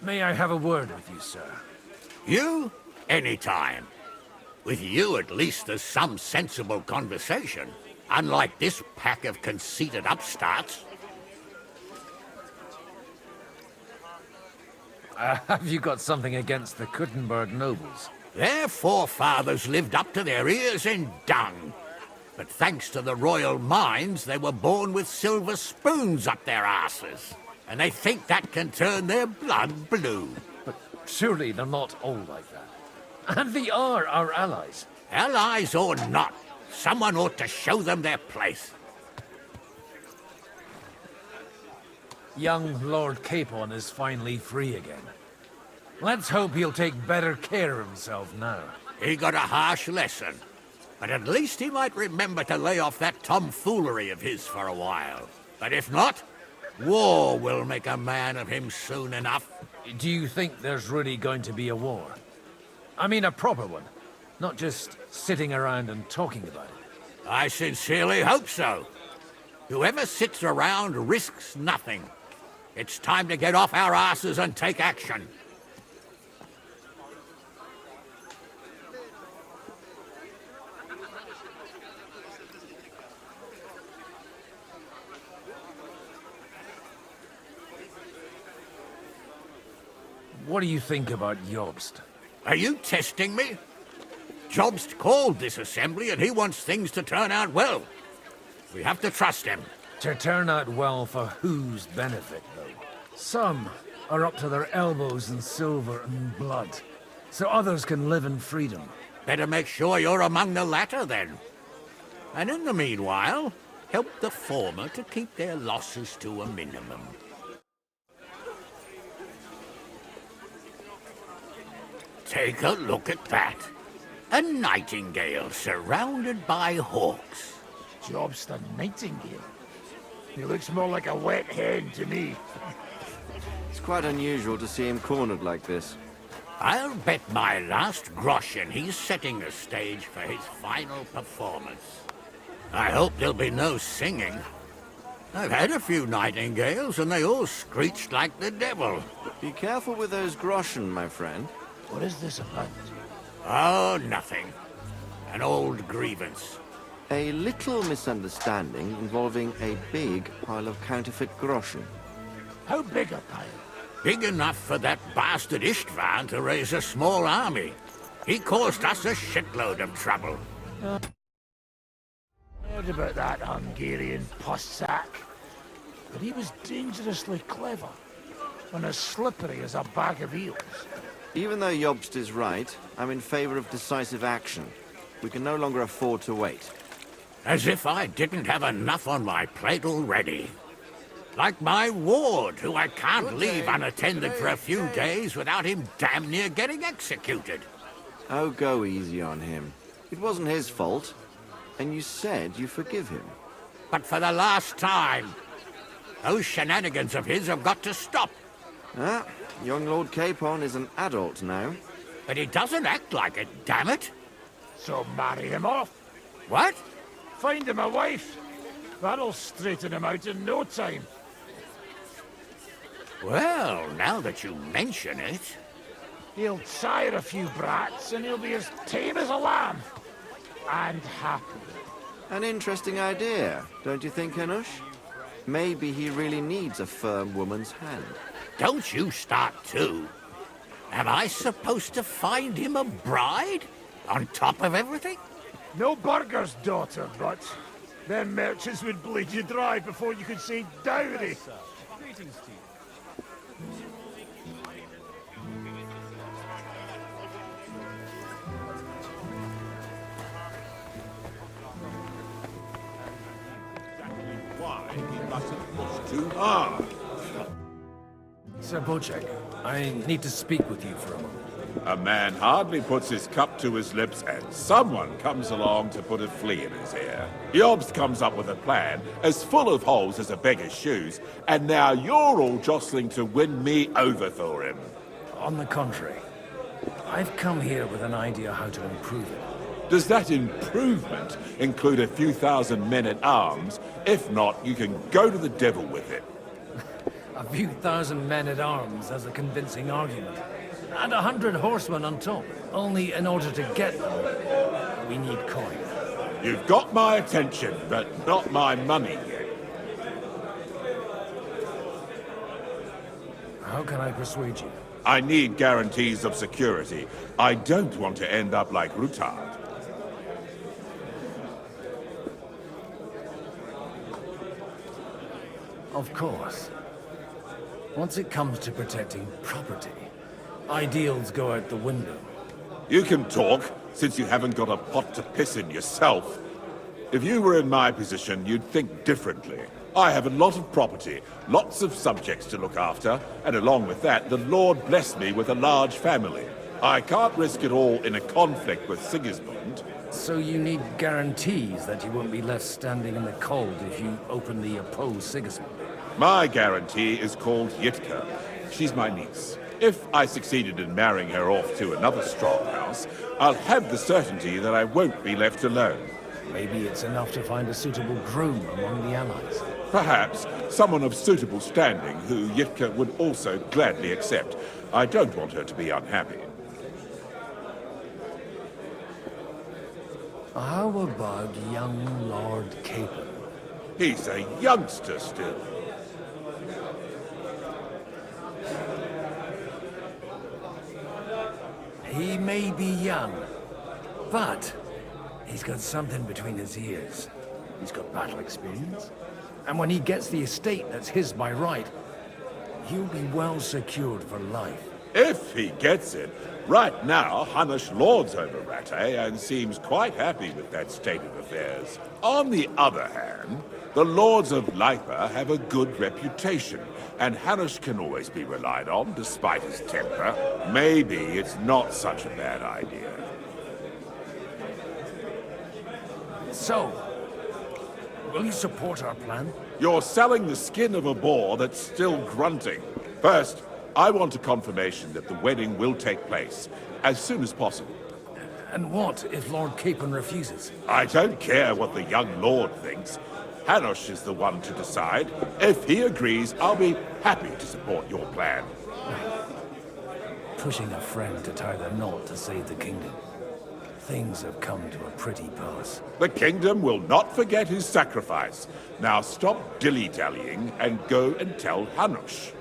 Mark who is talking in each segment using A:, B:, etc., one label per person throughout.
A: May I have a word with you, sir?
B: You? Anytime. With you, at least, there's some sensible conversation. Unlike this pack of conceited upstarts.
A: Have you got something against the Kuttenberg nobles?
B: Their forefathers lived up to their ears in dung. But thanks to the royal mines, they were born with silver spoons up their asses. And they think that can turn their blood blue.
A: But surely they're not all like that. And they are our allies.
B: Allies or not, someone ought to show them their place.
A: Young Lord Capon is finally free again. Let's hope he'll take better care of himself now.
B: He got a harsh lesson. But at least he might remember to lay off that tomfoolery of his for a while. But if not, war will make a man of him soon enough.
A: Do you think there's really going to be a war? I mean a proper one, not just sitting around and talking about it.
B: I sincerely hope so. Whoever sits around risks nothing. It's time to get off our asses and take action.
A: What do you think about Jobst?
B: Are you testing me? Jobst called this assembly and he wants things to turn out well. We have to trust him.
A: To turn out well for whose benefit, though? Some are up to their elbows in silver and blood, so others can live in freedom.
B: Better make sure you're among the latter, then. And in the meanwhile, help the former to keep their losses to a minimum. Take a look at that. A nightingale surrounded by hawks.
C: Jobst a nightingale? He looks more like a wet hen to me.
D: It's quite unusual to see him cornered like this.
B: I'll bet my last groschen he's setting the stage for his final performance. I hope there'll be no singing. I've had a few nightingales and they all screeched like the devil.
D: Be careful with those groschen, my friend.
C: What is this about?
B: Oh, nothing. An old grievance.
D: A little misunderstanding involving a big pile of counterfeit groschen.
C: How big a pile?
B: Big enough for that bastard Istvan to raise a small army. He caused us a shitload of trouble.
C: Heard about that Hungarian pussack. But he was dangerously clever. And as slippery as a bag of eels.
D: Even though Jobst is right, I'm in favor of decisive action. We can no longer afford to wait.
B: As if I didn't have enough on my plate already. Like my ward, who I can't leave unattended for a few days without him damn near getting executed.
D: Oh, go easy on him. It wasn't his fault. And you said you forgive him.
B: But for the last time. Those shenanigans of his have got to stop.
D: Ah, young Lord Capon is an adult now.
B: But he doesn't act like it, damn it.
C: So marry him off.
B: What?
C: Find him a wife. That'll straighten him out in no time.
B: Well, now that you mention it...
C: He'll sire a few brats and he'll be as tame as a lamb. And happy.
D: An interesting idea, don't you think, Hanush? Maybe he really needs a firm woman's hand.
B: Don't you start too. Am I supposed to find him a bride? On top of everything?
C: No burger's daughter, but them merchants would bleed you dry before you could say dowry.
E: Greetings to you.
F: Why he mustn't push too hard.
A: Sir Bocek, I need to speak with you for a moment.
F: A man hardly puts his cup to his lips and someone comes along to put a flea in his ear. Jobst comes up with a plan as full of holes as a beggar's shoes, and now you're all jostling to win me over for him.
A: On the contrary, I've come here with an idea how to improve it.
F: Does that improvement include a few thousand men at arms? If not, you can go to the devil with it.
A: A few thousand men-at-arms as a convincing argument. And 100 horsemen on top. Only in order to get them, we need coin.
F: You've got my attention, but not my money yet.
A: How can I persuade you?
F: I need guarantees of security. I don't want to end up like Rutard.
A: Of course. Once it comes to protecting property, ideals go out the window.
F: You can talk, since you haven't got a pot to piss in yourself. If you were in my position, you'd think differently. I have a lot of property, lots of subjects to look after, and along with that, the Lord blessed me with a large family. I can't risk it all in a conflict with Sigismund.
A: So you need guarantees that you won't be left standing in the cold if you openly oppose Sigismund.
F: My guarantee is called Yitka. She's my niece. If I succeeded in marrying her off to another strong house, I'll have the certainty that I won't be left alone.
A: Maybe it's enough to find a suitable groom among the allies.
F: Perhaps someone of suitable standing who Yitka would also gladly accept. I don't want her to be unhappy.
A: How about young Lord Capon?
F: He's a youngster still.
A: He may be young, but he's got something between his ears. He's got battle experience. And when he gets the estate that's his by right, he'll be well secured for life.
F: If he gets it. Right now, Hanush lords over Rattay and seems quite happy with that state of affairs. On the other hand, the lords of Lipa have a good reputation, and Hanush can always be relied on, despite his temper. Maybe it's not such a bad idea.
A: So, will you support our plan?
F: You're selling the skin of a boar that's still grunting. First, I want a confirmation that the wedding will take place as soon as possible.
A: And what if Lord Capon refuses?
F: I don't care what the young lord thinks. Hanush is the one to decide. If he agrees, I'll be happy to support your plan.
A: Pushing a friend to tie the knot to save the kingdom. Things have come to a pretty pass.
F: The kingdom will not forget his sacrifice. Now stop dilly-dallying and go and tell Hanush.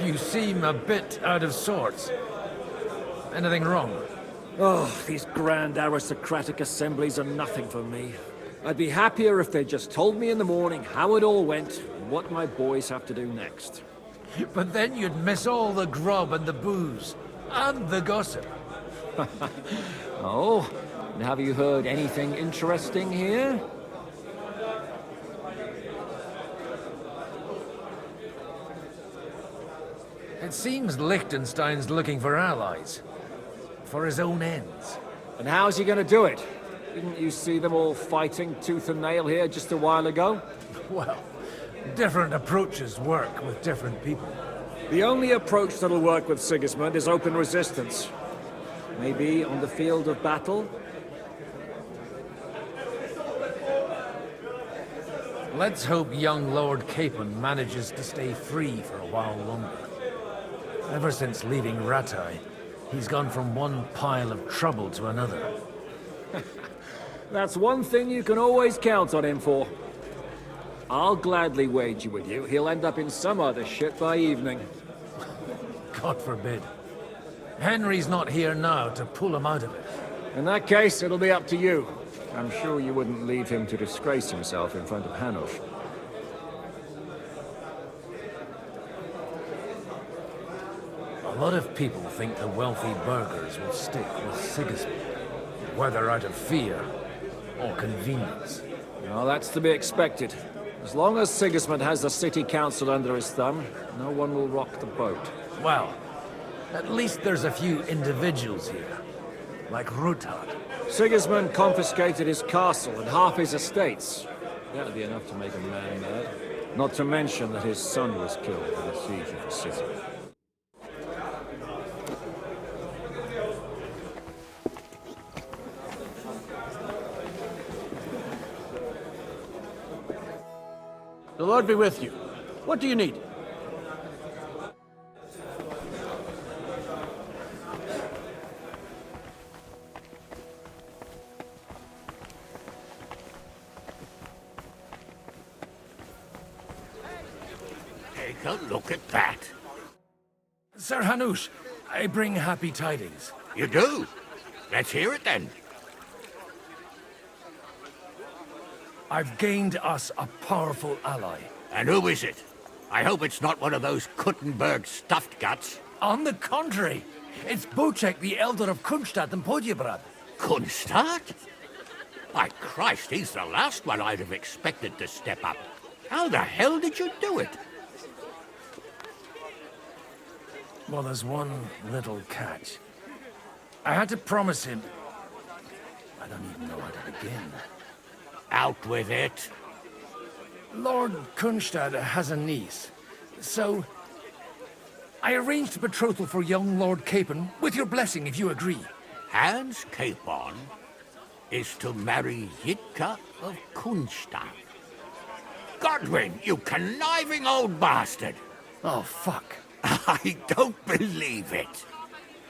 A: You seem a bit out of sorts. Anything wrong?
E: Oh, these grand aristocratic assemblies are nothing for me. I'd be happier if they just told me in the morning how it all went and what my boys have to do next.
A: But then you'd miss all the grub and the booze. And the gossip.
E: Oh, and have you heard anything interesting here?
A: It seems Liechtenstein's looking for allies. For his own ends.
E: And how's he gonna do it? Didn't you see them all fighting tooth and nail here just a while ago?
A: Well, different approaches work with different people.
E: The only approach that'll work with Sigismund is open resistance. Maybe on the field of battle?
A: Let's hope young Lord Capon manages to stay free for a while longer. Ever since leaving Rattay, he's gone from one pile of trouble to another.
E: That's one thing you can always count on him for. I'll gladly wager with you he'll end up in some other shit by evening.
A: God forbid. Henry's not here now to pull him out of it.
E: In that case, it'll be up to you. I'm sure you wouldn't leave him to disgrace himself in front of Hanush.
A: A lot of people think the wealthy burghers will stick with Sigismund, whether out of fear or convenience.
E: Well, that's to be expected. As long as Sigismund has the city council under his thumb, no one will rock the boat.
A: Well, at least there's a few individuals here, like Rutard.
E: Sigismund confiscated his castle and half his estates. That'd be enough to make a man mad. Not to mention that his son was killed in the siege of the city.
G: The Lord be with you. What do you need?
B: Take a look at that.
A: Sir Hanush, I bring happy tidings.
B: You do? Let's hear it then.
A: I've gained us a powerful ally.
B: And who is it? I hope it's not one of those Kuttenberg stuffed guts.
A: On the contrary, it's Bocek, the Elder of Kunstadt and Podjebrad.
B: Kunstadt? By Christ, he's the last one I'd have expected to step up. How the hell did you do it?
A: Well, there's one little catch. I had to promise him... I don't even know how to begin.
B: Out with it.
A: Lord Kunstadt has a niece, so... I arranged a betrothal for young Lord Capon, with your blessing if you agree.
B: Hans Capon is to marry Yitka of Kunstadt. Godwin, you conniving old bastard!
A: Oh, fuck.
B: I don't believe it.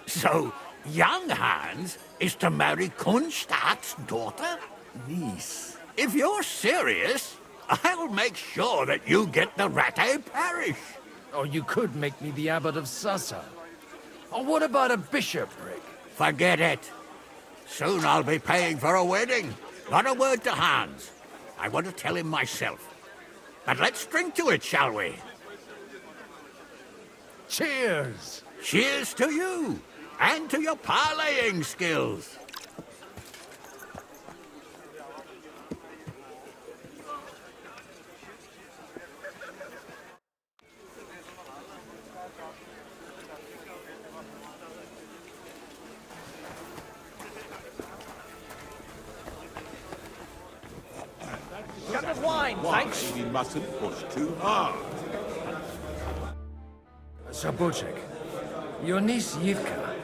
B: So, young Hans is to marry Kunstadt's daughter?
A: Niece.
B: If you're serious, I'll make sure that you get the Rattay parish.
A: Or you could make me the Abbot of Sassa. Or what about a bishopric?
B: Forget it. Soon I'll be paying for a wedding. Not a word to Hans. I want to tell him myself. But let's drink to it, shall we?
A: Cheers!
B: Cheers to you, and to your parleying skills.
G: Cup of wine, thanks.
F: He mustn't push too hard.
A: Sir Bocek, your niece Yivka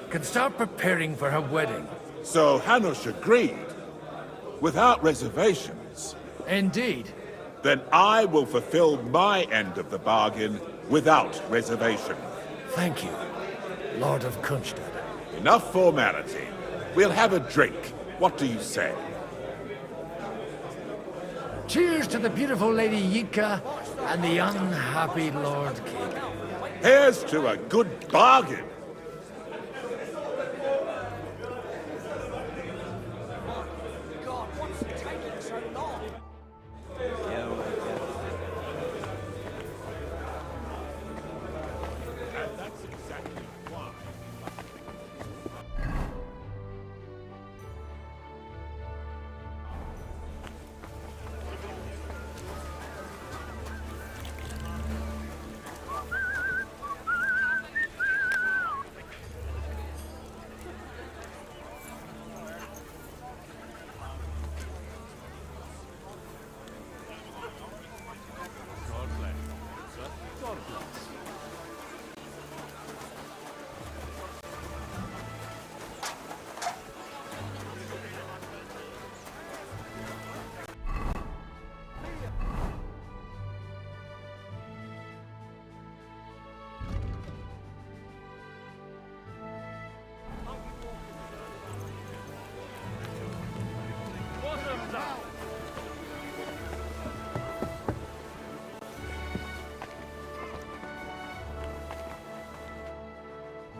A: can start preparing for her wedding.
F: So Hanush agreed, without reservations.
A: Indeed.
F: Then I will fulfill my end of the bargain without reservation.
A: Thank you, Lord of Kunstadt.
F: Enough formality. We'll have a drink. What do you say?
A: Cheers to the beautiful Lady Yitka and the unhappy Lord Capon.
F: Here's to a good bargain.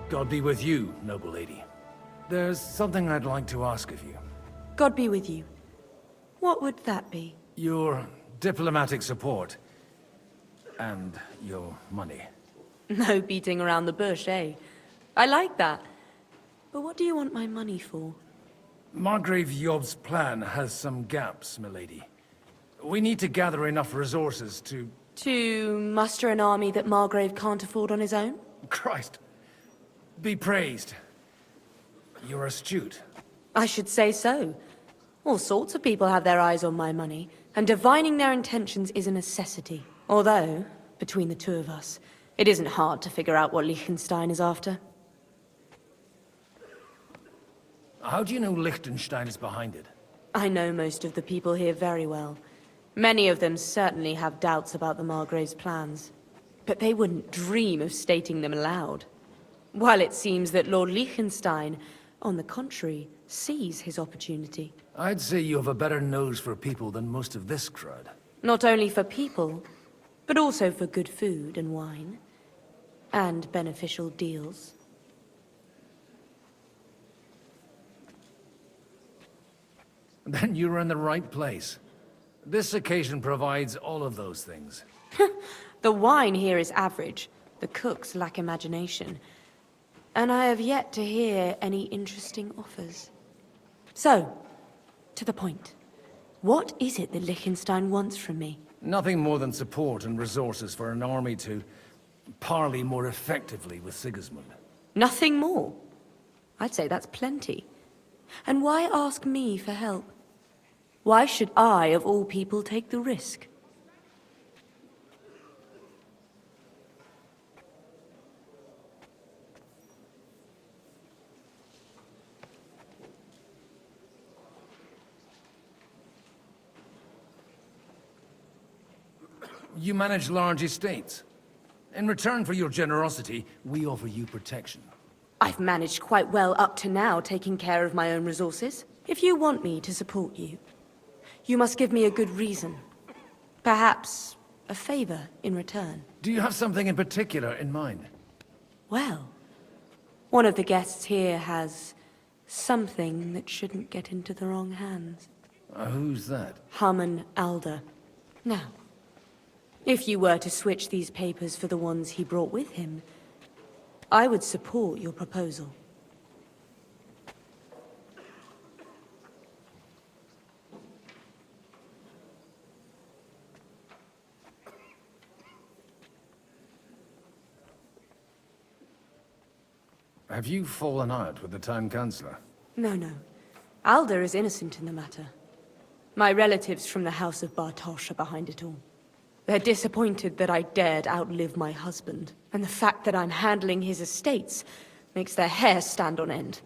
A: God be with you, noble lady. There's something I'd like to ask of you.
H: God be with you. What would that be?
A: Your diplomatic support. And your money.
H: No beating around the bush, eh? I like that. But what do you want my money for?
A: Margrave Yob's plan has some gaps, milady. We need to gather enough resources to...
H: To muster an army that Margrave can't afford on his own?
A: Christ. Be praised. You're astute.
H: I should say so. All sorts of people have their eyes on my money. and divining their intentions is a necessity. Although, between the two of us, it isn't hard to figure out what Liechtenstein is after.
A: How do you know Liechtenstein is behind it?
H: I know most of the people here very well. Many of them certainly have doubts about the Margrave's plans, but they wouldn't dream of stating them aloud. While it seems that Lord Liechtenstein, on the contrary, sees his opportunity.
A: I'd say you have a better nose for people than most of this crowd.
H: Not only for people, but also for good food and wine, and beneficial deals.
A: Then you're in the right place. This occasion provides all of those things.
H: The wine here is average, the cooks lack imagination, and I have yet to hear any interesting offers. So, to the point. What is it that Liechtenstein wants from me?
A: Nothing more than support and resources for an army to parley more effectively with Sigismund.
H: Nothing more? I'd say that's plenty. And why ask me for help? Why should I, of all people, take the risk?
A: You manage large estates. In return for your generosity, we offer you protection.
H: I've managed quite well up to now, taking care of my own resources. If you want me to support you, you must give me a good reason. Perhaps a favor in return.
A: Do you have something in particular in mind?
H: Well, one of the guests here has something that shouldn't get into the wrong hands.
A: Who's that?
H: Harman Alder. Now, if you were to switch these papers for the ones he brought with him, I would support your proposal.
A: Have you fallen out with the Town Councillor?
H: No, no. Alder is innocent in the matter. My relatives from the House of Bartosz are behind it all. They're disappointed that I dared outlive my husband, and the fact that I'm handling his estates makes their hair stand on end.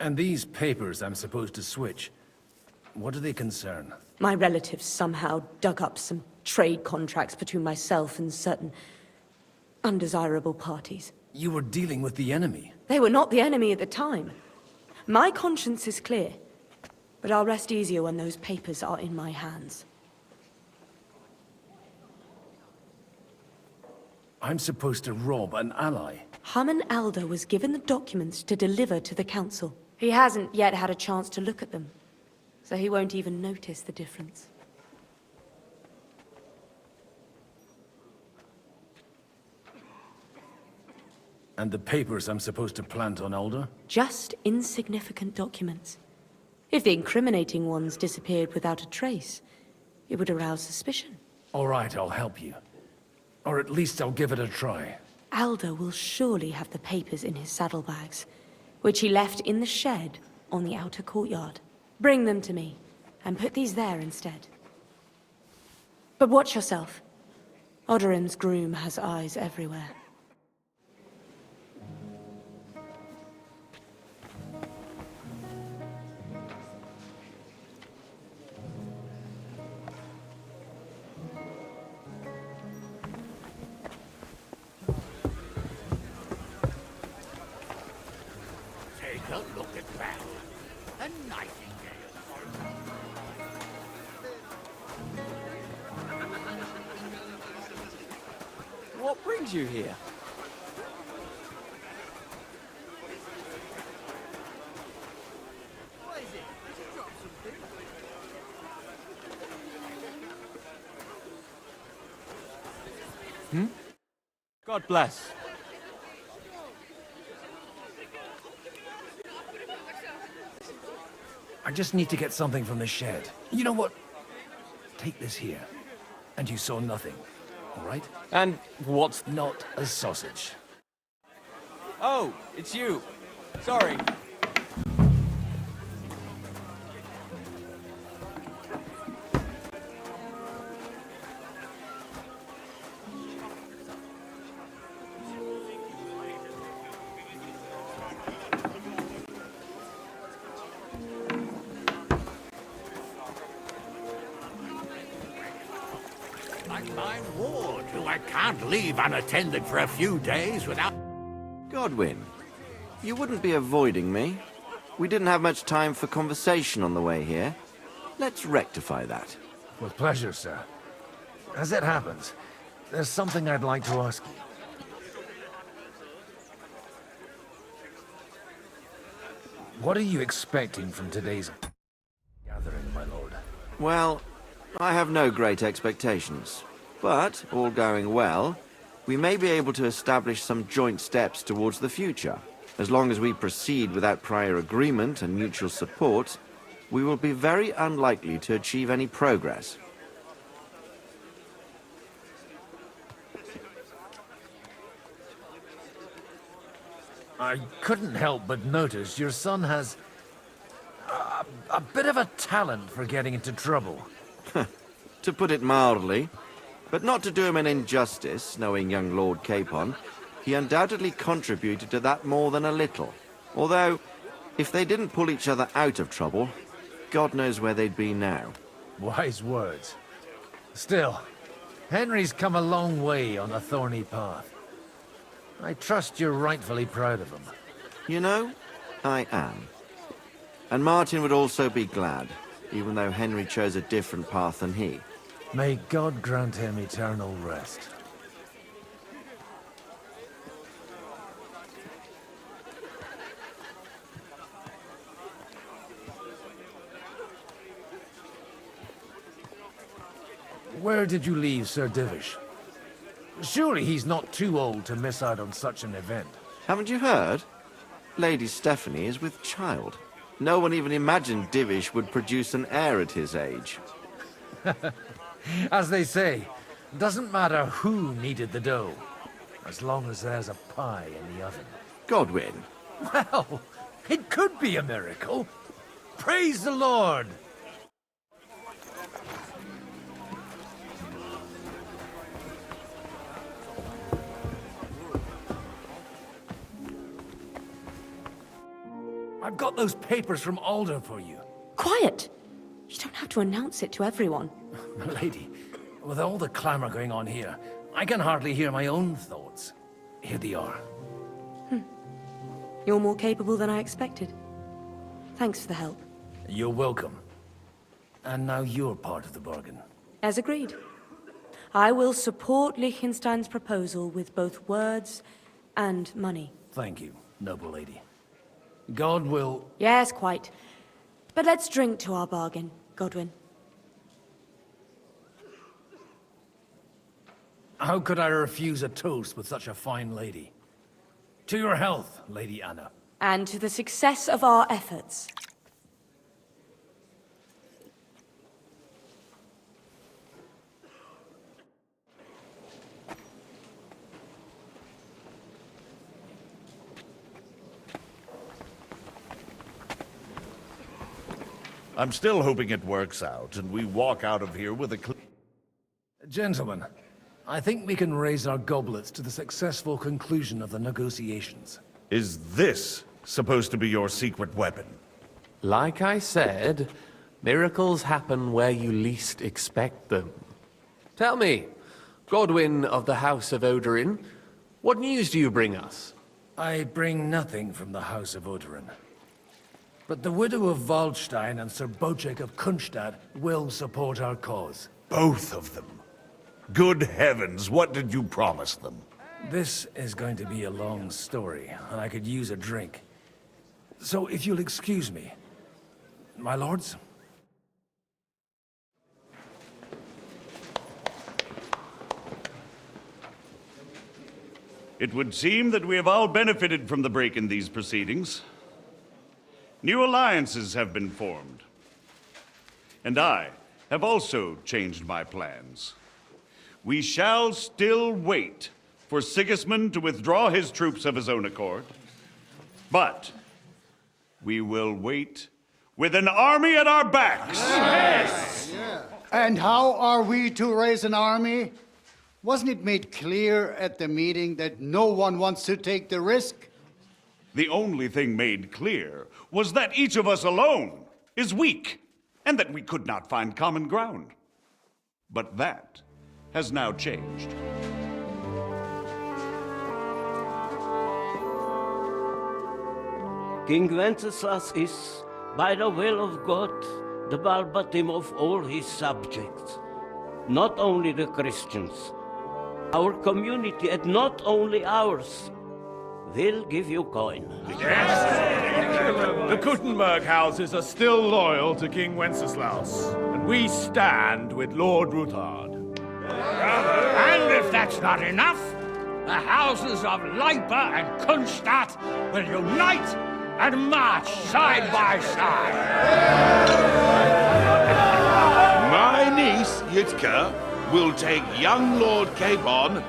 A: And these papers I'm supposed to switch, what do they concern?
H: My relatives somehow dug up some trade contracts between myself and certain undesirable parties.
A: You were dealing with the enemy.
H: They were not the enemy at the time. My conscience is clear, but I'll rest easier when those papers are in my hands.
A: I'm supposed to rob an ally.
H: Harman Alder was given the documents to deliver to the council. He hasn't yet had a chance to look at them, so he won't even notice the difference.
A: And the papers I'm supposed to plant on Alder?
H: Just insignificant documents. If the incriminating ones disappeared without a trace, it would arouse suspicion.
A: All right, I'll help you. Or at least I'll give it a try.
H: Alder will surely have the papers in his saddlebags, which he left in the shed on the outer courtyard. Bring them to me, and put these there instead. But watch yourself. Odorim's groom has eyes everywhere.
B: Take a look at that. A nightingale.
G: What brings you here? God bless.
A: I just need to get something from the shed. You know what? Take this here. And you saw nothing, all right?
I: And what's...
A: Not a sausage.
I: Oh, it's you. Sorry.
B: Like my ward, who I can't leave unattended for a few days without...
D: Godwin, you wouldn't be avoiding me. We didn't have much time for conversation on the way here. Let's rectify that.
A: With pleasure, sir. As it happens, there's something I'd like to ask you. What are you expecting from today's gathering, my lord?
D: Well, I have no great expectations. But, all going well, we may be able to establish some joint steps towards the future. As long as we proceed without prior agreement and mutual support, we will be very unlikely to achieve any progress.
A: I couldn't help but notice your son has a bit of a talent for getting into trouble.
D: To put it mildly, but not to do him an injustice, knowing young Lord Capon, he undoubtedly contributed to that more than a little. Although, if they didn't pull each other out of trouble, God knows where they'd be now.
A: Wise words. Still, Henry's come a long way on a thorny path. I trust you're rightfully proud of him.
D: You know, I am. And Martin would also be glad, even though Henry chose a different path than he.
A: May God grant him eternal rest. Where did you leave Sir Divish? Surely he's not too old to miss out on such an event.
D: Haven't you heard? Lady Stephanie is with child. No one even imagined Divish would produce an heir at his age.
A: As they say, doesn't matter who kneaded the dough, as long as there's a pie in the oven.
D: Godwin.
A: Well, it could be a miracle. Praise the Lord! I've got those papers from Alder for you.
H: Quiet! You don't have to announce it to everyone.
A: Lady, with all the clamor going on here, I can hardly hear my own thoughts. Here they are.
H: You're more capable than I expected. Thanks for the help.
A: You're welcome. And now you're part of the bargain.
H: As agreed. I will support Liechtenstein's proposal with both words and money.
A: Thank you, noble lady. God will...
H: Yes, quite. But let's drink to our bargain, Godwin.
A: How could I refuse a toast with such a fine lady? To your health, Lady Anna.
H: And to the success of our efforts.
J: I'm still hoping it works out, and we walk out of here with a
A: Gentlemen, I think we can raise our goblets to the successful conclusion of the negotiations.
J: Is this supposed to be your secret weapon?
K: Like I said, miracles happen where you least expect them. Tell me, Godwin of the House of Odorin, what news do you bring us?
A: I bring nothing from the House of Odorin. But the widow of Waldstein and Sir Bocek of Kunstad will support our cause.
J: Both of them. Good heavens, what did you promise them?
A: This is going to be a long story, and I could use a drink. So if you'll excuse me, my lords?
L: It would seem that we have all benefited from the break in these proceedings.
J: New alliances have been formed. And I have also changed my plans. We shall still wait for Sigismund to withdraw his troops of his own accord, but we will wait with an army at our backs.
L: Yes! And how are we to raise an army? Wasn't it made clear at the meeting that no one wants to take the risk?
J: The only thing made clear was that each of us alone is weak, and that we could not find common ground. But that has now changed.
M: King Wenceslas is, by the will of God, the Balbatim of all his subjects. Not only the Christians, our community, and not only ours, will give you coin.
N: The Kuttenberg houses are still loyal to King Wenceslaus, and we stand with Lord Ruthard.
C: And if that's not enough, the houses of Leipa and Kunstadt will unite and march side by side.
F: My niece, Yitka, will take young Lord Capon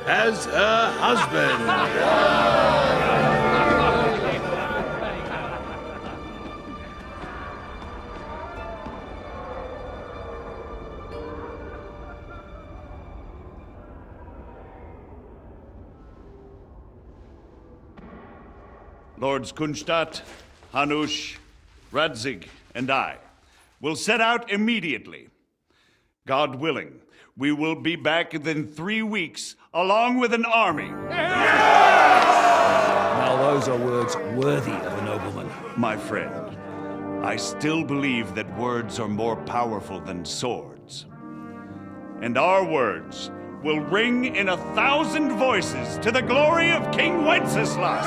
F: as her husband.
J: Lords Kunstadt, Hanush, Radzig, and I will set out immediately. God willing, we will be back within 3 weeks, along with an army.
E: Now those are words worthy of a nobleman.
J: My friend, I still believe that words are more powerful than swords. And our words will ring in 1,000 voices to the glory of King Wenceslas.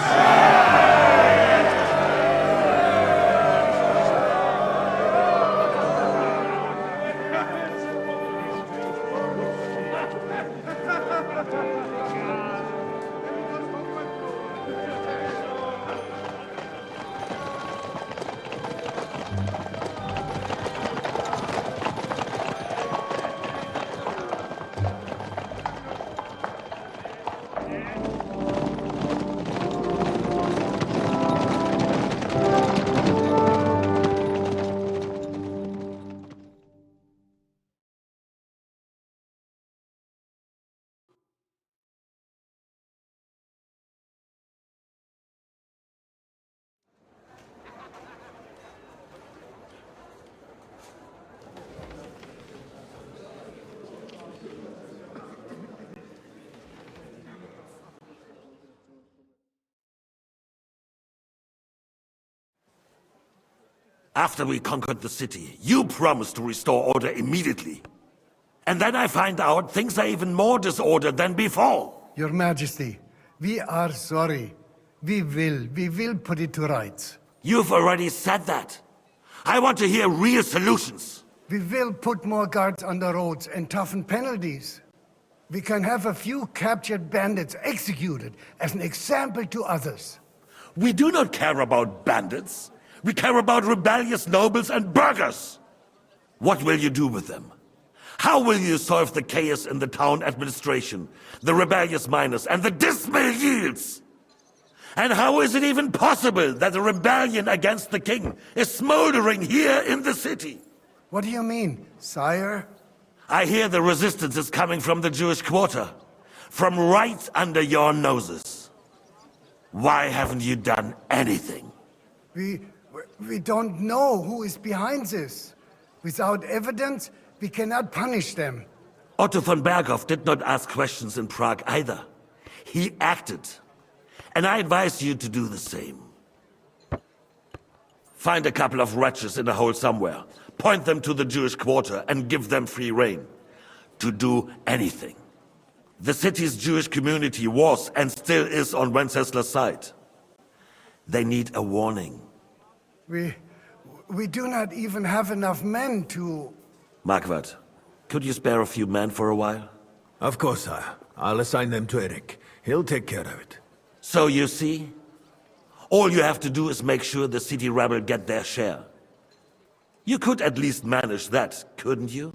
O: After we conquered the city, you promised to restore order immediately. And then I find out things are even more disordered than before.
P: Your Majesty, we are sorry. We will put it to rights.
O: You've already said that. I want to hear real solutions.
P: We will put more guards on the roads and toughen penalties. We can have a few captured bandits executed as an example to others.
O: We do not care about bandits. We care about rebellious nobles and burghers. What will you do with them? How will you solve the chaos in the town administration, the rebellious miners, and the dismal yields? And how is it even possible that a rebellion against the king is smoldering here in the city?
P: What do you mean, sire?
O: I hear the resistance is coming from the Jewish quarter, from right under your noses. Why haven't you done anything?
P: We don't know who is behind this. Without evidence, we cannot punish them.
O: Otto von Berghoff did not ask questions in Prague either. He acted. And I advise you to do the same. Find a couple of wretches in a hole somewhere, point them to the Jewish quarter, and give them free rein to do anything. The city's Jewish community was and still is on Wenceslas' side. They need a warning.
P: We do not even have enough men to...
O: Marquardt, could you spare a few men for a while?
Q: Of course, sire. I'll assign them to Eric. He'll take care of it.
O: So you see, All you have to do is make sure the city rabble get their share. You could at least manage that, couldn't you?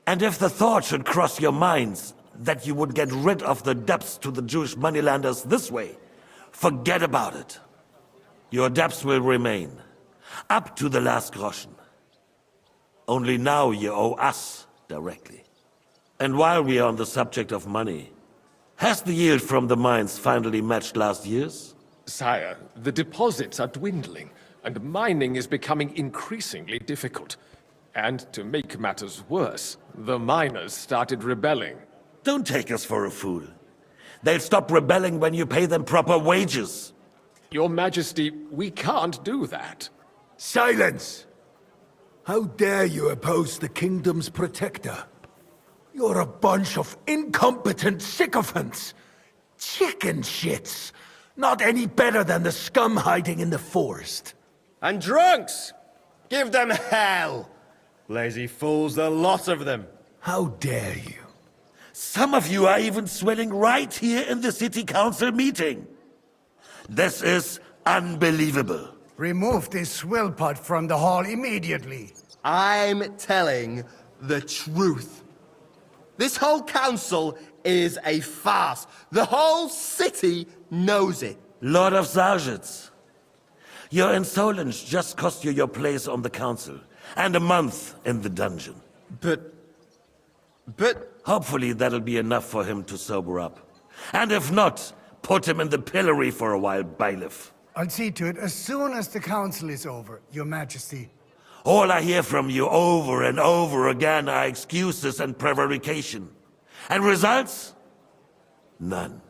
O: And if the thought should cross your minds that you would get rid of the debts to the Jewish moneylenders this way, forget about it. Your debts will remain, up to the last groschen. Only now you owe us directly. And while we are on the subject of money, has the yield from the mines finally matched last year's?
K: Sire, the deposits are dwindling, and mining is becoming increasingly difficult. And to make matters worse, the miners started rebelling.
O: Don't take us for a fool. They'll stop rebelling when you pay them proper wages.
K: Your Majesty, we can't do that.
P: Silence! How dare you oppose the kingdom's protector? You're a bunch of incompetent sycophants! Chicken shits! Not any better than the scum hiding in the forest.
I: And drunks! Give them hell! Lazy fools, the lot of them.
P: How dare you?
O: Some of you are even swelling right here in the city council meeting. This is unbelievable.
P: Remove this swillpot from the hall immediately.
I: I'm telling the truth. This whole council is a farce. The whole city knows it.
O: Lord of Zarzhets, your insolence just cost you your place on the council, and a month in the dungeon.
I: But...
O: Hopefully that'll be enough for him to sober up. And if not, put him in the pillory for a while, bailiff.
P: I'll see to it as soon as the council is over, Your Majesty.
O: All I hear from you over and over again are excuses and prevarication. And results? None.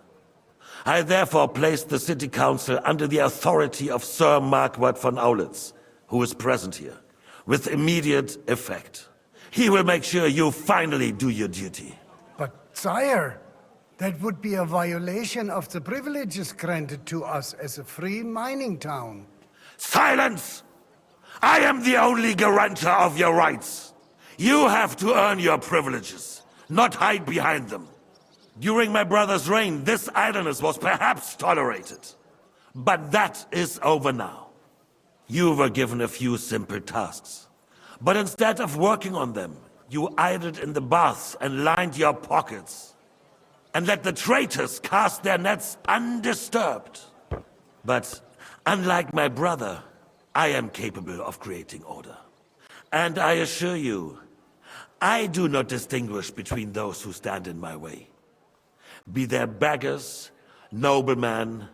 O: I therefore place the city council under the authority of Sir Marquardt von Aulitz, who is present here, with immediate effect. He will make sure you finally do your duty.
P: But, sire, that would be a violation of the privileges granted to us as a free mining town.
O: Silence! I am the only guarantor of your rights. You have to earn your privileges, not hide behind them. During my brother's reign, this idleness was perhaps tolerated. But that is over now. You were given a few simple tasks. But instead of working on them, you idled in the baths and lined your pockets. And let the traitors cast their nets undisturbed. But unlike my brother, I am capable of creating order. And I assure you, I do not distinguish between those who stand in my way. Be they beggars, noblemen,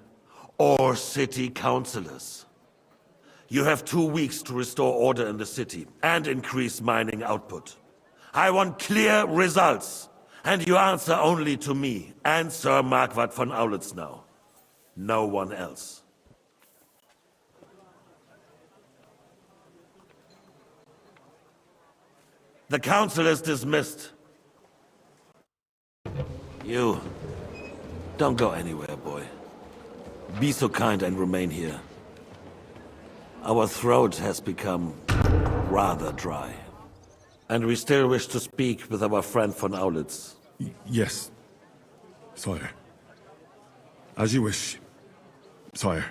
O: or city councillors. You have 2 weeks to restore order in the city and increase mining output. I want clear results, and you answer only to me and Sir Marquardt von Aulitz now. No one else. The council is dismissed. You, don't go anywhere, boy. Be so kind and remain here. Our throat has become rather dry. And we still wish to speak with our friend von Aulitz.
Q: Yes, sire. As you wish, sire.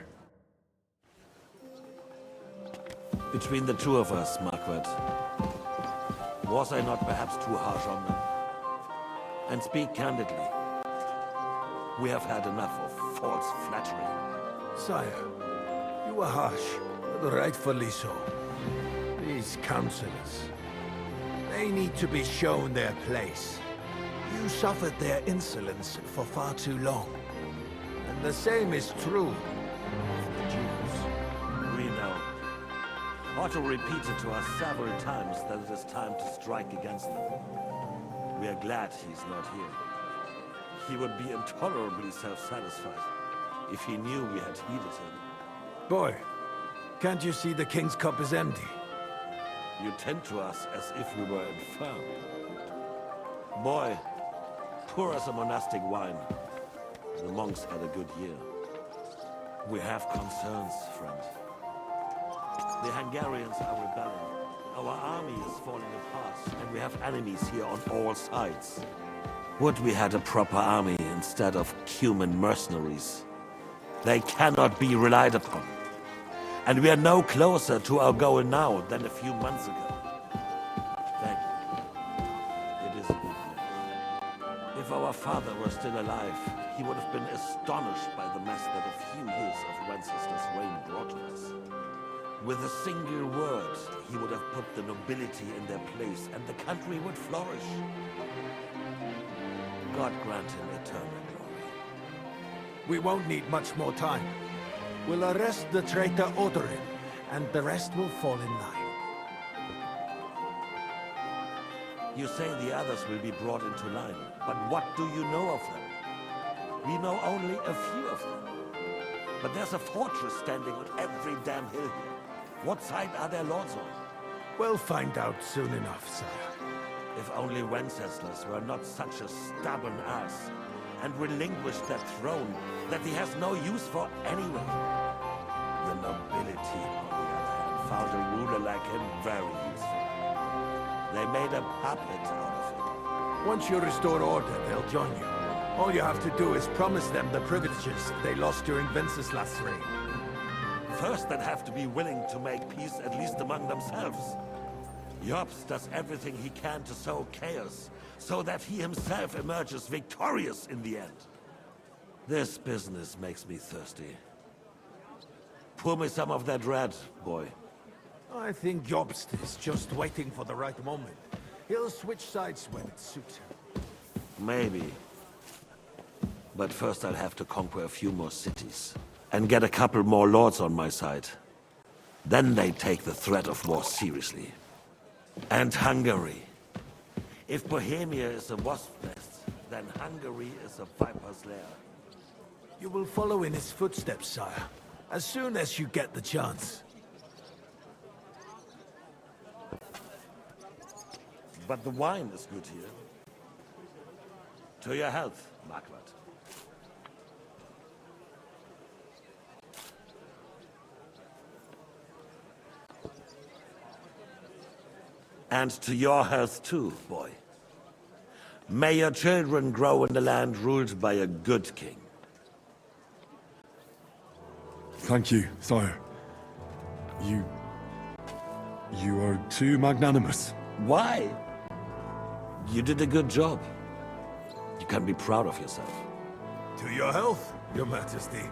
O: Between the two of us, Marquardt, was I not perhaps too harsh on them? And speak candidly, we have had enough of false flattery.
P: Sire, you were harsh, but rightfully so. These councillors, they need to be shown their place. You suffered their insolence for far too long. And the same is true of the Jews.
O: We know. Otto repeated to us several times that it is time to strike against them. We are glad he's not here. He would be intolerably self-satisfied if he knew we had heeded him.
P: Boy, can't you see the king's cup is empty?
O: You tend to us as if we were infirm. Boy, pour us a monastic wine. The monks had a good year. We have concerns, friend. The Hungarians are rebelling. Our army is falling apart, and we have enemies here on all sides. Would we had a proper army instead of human mercenaries? They cannot be relied upon. And we are no closer to our goal now than a few months ago. Thank you. It is a good news. If our father were still alive, he would have been astonished by the mess that a few years of Wenceslas' reign brought to us. With a single word, he would have put the nobility in their place, and the country would flourish. God grant him eternal glory.
P: We won't need much more time. We'll arrest the traitor Odorin, and the rest will fall in line.
O: You say the others will be brought into line, but what do you know of them? We know only a few of them. But there's a fortress standing on every damn hill here. What side are their lords on?
P: We'll find out soon enough, sire.
O: If only Wenceslas were not such a stubborn ass, and relinquished that throne that he has no use for anyway. The nobility, on the other hand, found a ruler like him very useful. They made a puppet out of him.
P: Once you restore order, they'll join you. All you have to do is promise them the privileges they lost during Wenceslas' reign.
O: First, they'd have to be willing to make peace at least among themselves. Jobst does everything he can to sow chaos, so that he himself emerges victorious in the end. This business makes me thirsty. Pour me some of that red, boy.
P: I think Jobst is just waiting for the right moment. He'll switch sides when it suits him.
O: Maybe. But first I'll have to conquer a few more cities, and get a couple more lords on my side. Then they take the threat of war seriously. And Hungary. If Bohemia is a wasp's nest, then Hungary is a viper's lair.
P: You will follow in his footsteps, sire, as soon as you get the chance.
O: But the wine is good here. To your health, Margaret. And to your health too, boy. May your children grow in a land ruled by a good king.
Q: Thank you, sire. You are too magnanimous.
O: Why? You did a good job. You can be proud of yourself.
P: To your health, your majesty.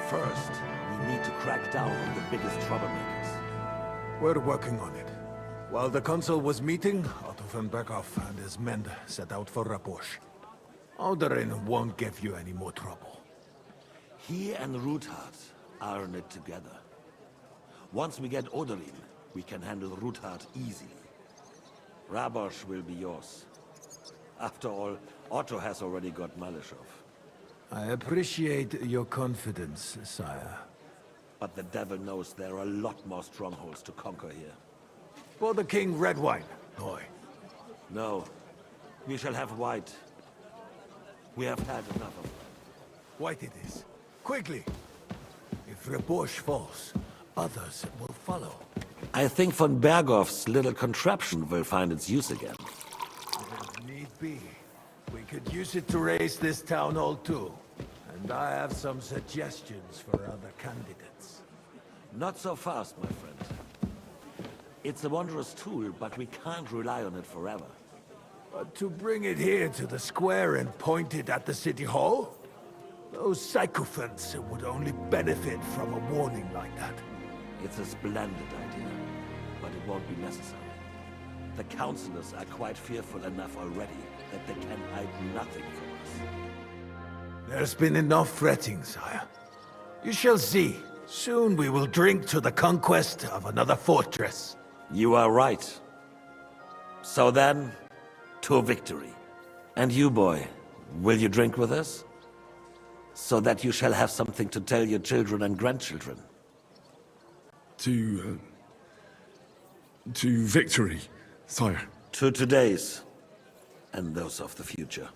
O: First, we need to crack down on the biggest troublemakers.
P: We're working on it. While the consul was meeting, Otto von Berghoff and his men set out for Raposh. Odorin won't give you any more trouble.
O: He and Ruthard are in it together. Once we get Odorin, we can handle Ruthard easily. Rabosh will be yours. After all, Otto has already got Malishov.
P: I appreciate your confidence, sire.
O: But the devil knows there are a lot more strongholds to conquer here.
P: For the king, red wine, boy.
O: No. We shall have white. We have had enough of it.
P: White it is. Quickly! If Raposh falls, others will follow.
O: I think von Berghoff's little contraption will find its use again.
P: If need be, we could use it to raise this town hall too. And I have some suggestions for other candidates.
O: Not so fast, my friend. It's a wondrous tool, but we can't rely on it forever.
P: But to bring it here to the square and point it at the city hall? Those sycophants would only benefit from a warning like that.
O: It's a splendid idea, but it won't be necessary. The councillors are quite fearful enough already that they can hide nothing from us.
P: There's been enough fretting, sire. You shall see. Soon we will drink to the conquest of another fortress.
O: You are right. So then, to victory. And you, boy, will you drink with us? So that you shall have something to tell your children and grandchildren.
Q: To victory, sire.
O: To today's, and those of the future.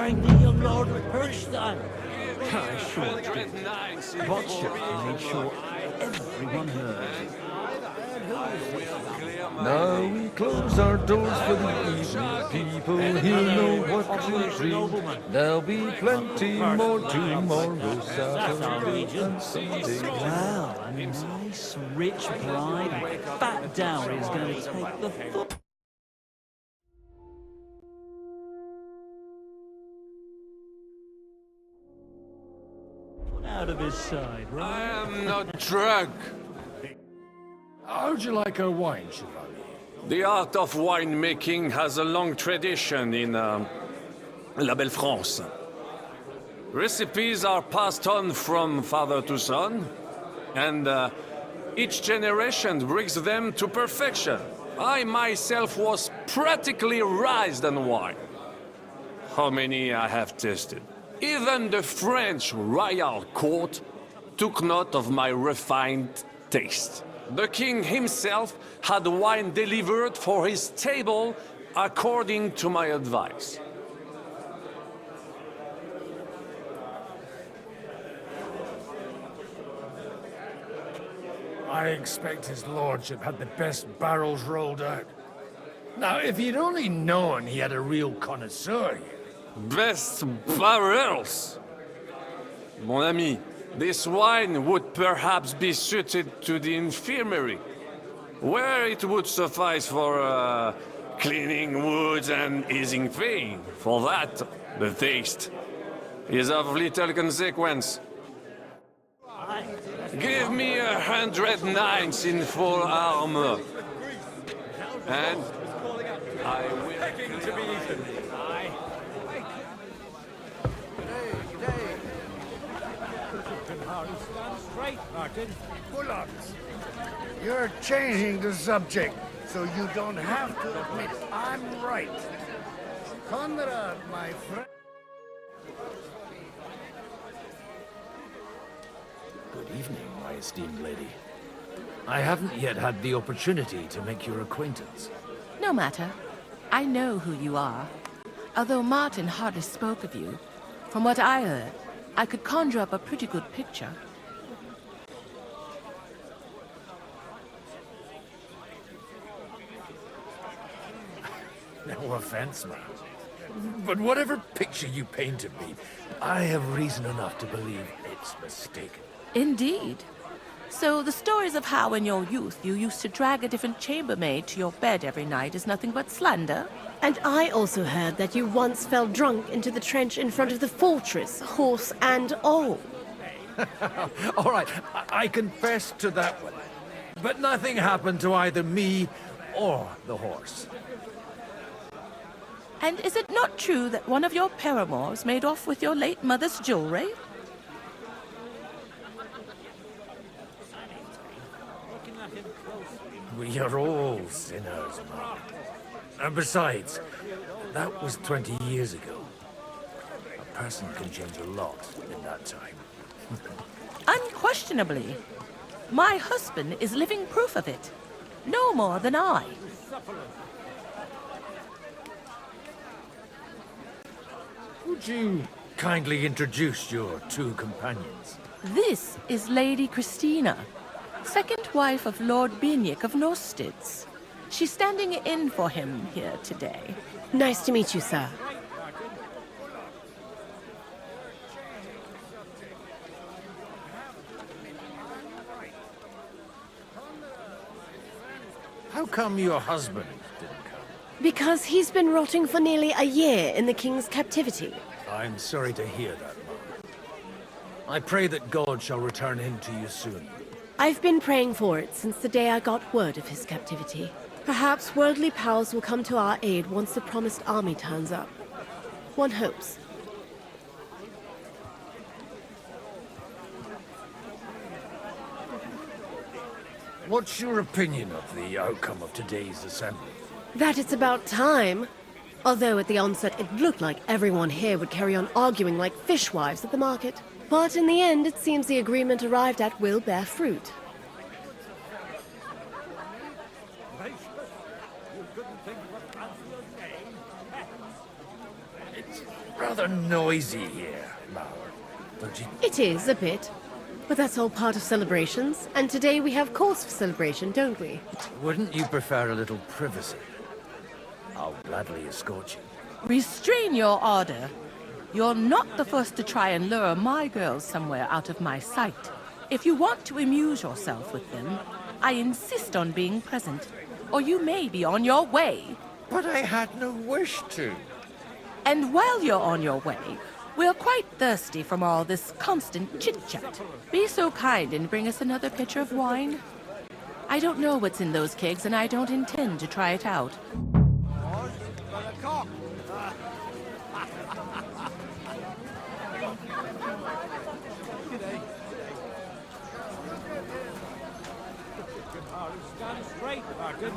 M: behind the young Lord Herstein.
E: I sure did. Botcher made sure everyone heard.
R: Now we close our doors for the evening. People here know what to dream. There'll be plenty more tomorrow, Saturday and Sunday.
S: Well, a nice, rich bride with fat dowry is going to take the foot. Out of his side, right?
T: I am not drunk.
A: How'd you like our wine, Chevalier?
T: The art of winemaking has a long tradition in La Belle France. Recipes are passed on from father to son, and each generation brings them to perfection. I myself was practically raised on wine. How many I have tasted? Even the French royal court took note of my refined taste. The king himself had wine delivered for his table according to my advice.
A: I expect his lordship had the best barrels rolled out. Now, if he'd only known he had a real connoisseur here.
T: Best barrels! Mon ami, this wine would perhaps be suited to the infirmary, where it would suffice for cleaning wounds and easing pain. For that, the taste is of little consequence. Give me 100 knights in full armor, and I will.
A: Bullocks, you're changing the subject, so you don't have to admit I'm right. Conrad, my friend. Good evening, my esteemed lady. I haven't yet had the opportunity to make your acquaintance.
U: No matter. I know who you are. Although Martin hardly spoke of you, from what I heard, I could conjure up a pretty good picture.
A: No offense, man. But whatever picture you paint of me, I have reason enough to believe it's mistaken.
U: Indeed. So the stories of how in your youth you used to drag a different chambermaid to your bed every night is nothing but slander?
V: And I also heard that you once fell drunk into the trench in front of the fortress, horse and all.
A: All right, I confess to that one. But nothing happened to either me or the horse.
U: And is it not true that one of your paramours made off with your late mother's jewelry?
A: We are all sinners, Mark. And besides, that was 20 years ago. A person can change a lot in that time.
U: Unquestionably. My husband is living proof of it. No more than I.
A: Would you kindly introduce your two companions?
U: This is Lady Christina, second wife of Lord Binic of Nostitz. She's standing in for him here today.
V: Nice to meet you, sir.
A: How come your husband didn't come?
V: Because he's been rotting for nearly a year in the king's captivity.
A: I'm sorry to hear that, Mark. I pray that God shall return him to you soon.
V: I've been praying for it since the day I got word of his captivity. Perhaps worldly powers will come to our aid once the promised army turns up. One hopes.
A: What's your opinion of the outcome of today's assembly?
V: That it's about time. Although at the onset it looked like everyone here would carry on arguing like fishwives at the market. But in the end, it seems the agreement arrived at will bear fruit.
A: Rather noisy here, Laura. Don't you?
V: It is, a bit. But that's all part of celebrations, and today we have cause for celebration, don't we?
A: Wouldn't you prefer a little privacy? I'll gladly escort you.
U: Restrain your ardor. You're not the first to try and lure my girls somewhere out of my sight. If you want to amuse yourself with them, I insist on being present, or you may be on your way.
A: But I had no wish to.
U: And while you're on your way, we're quite thirsty from all this constant chit-chat. Be so kind and bring us another pitcher of wine. I don't know what's in those kegs, and I don't intend to try it out.
E: Stand straight, Martin.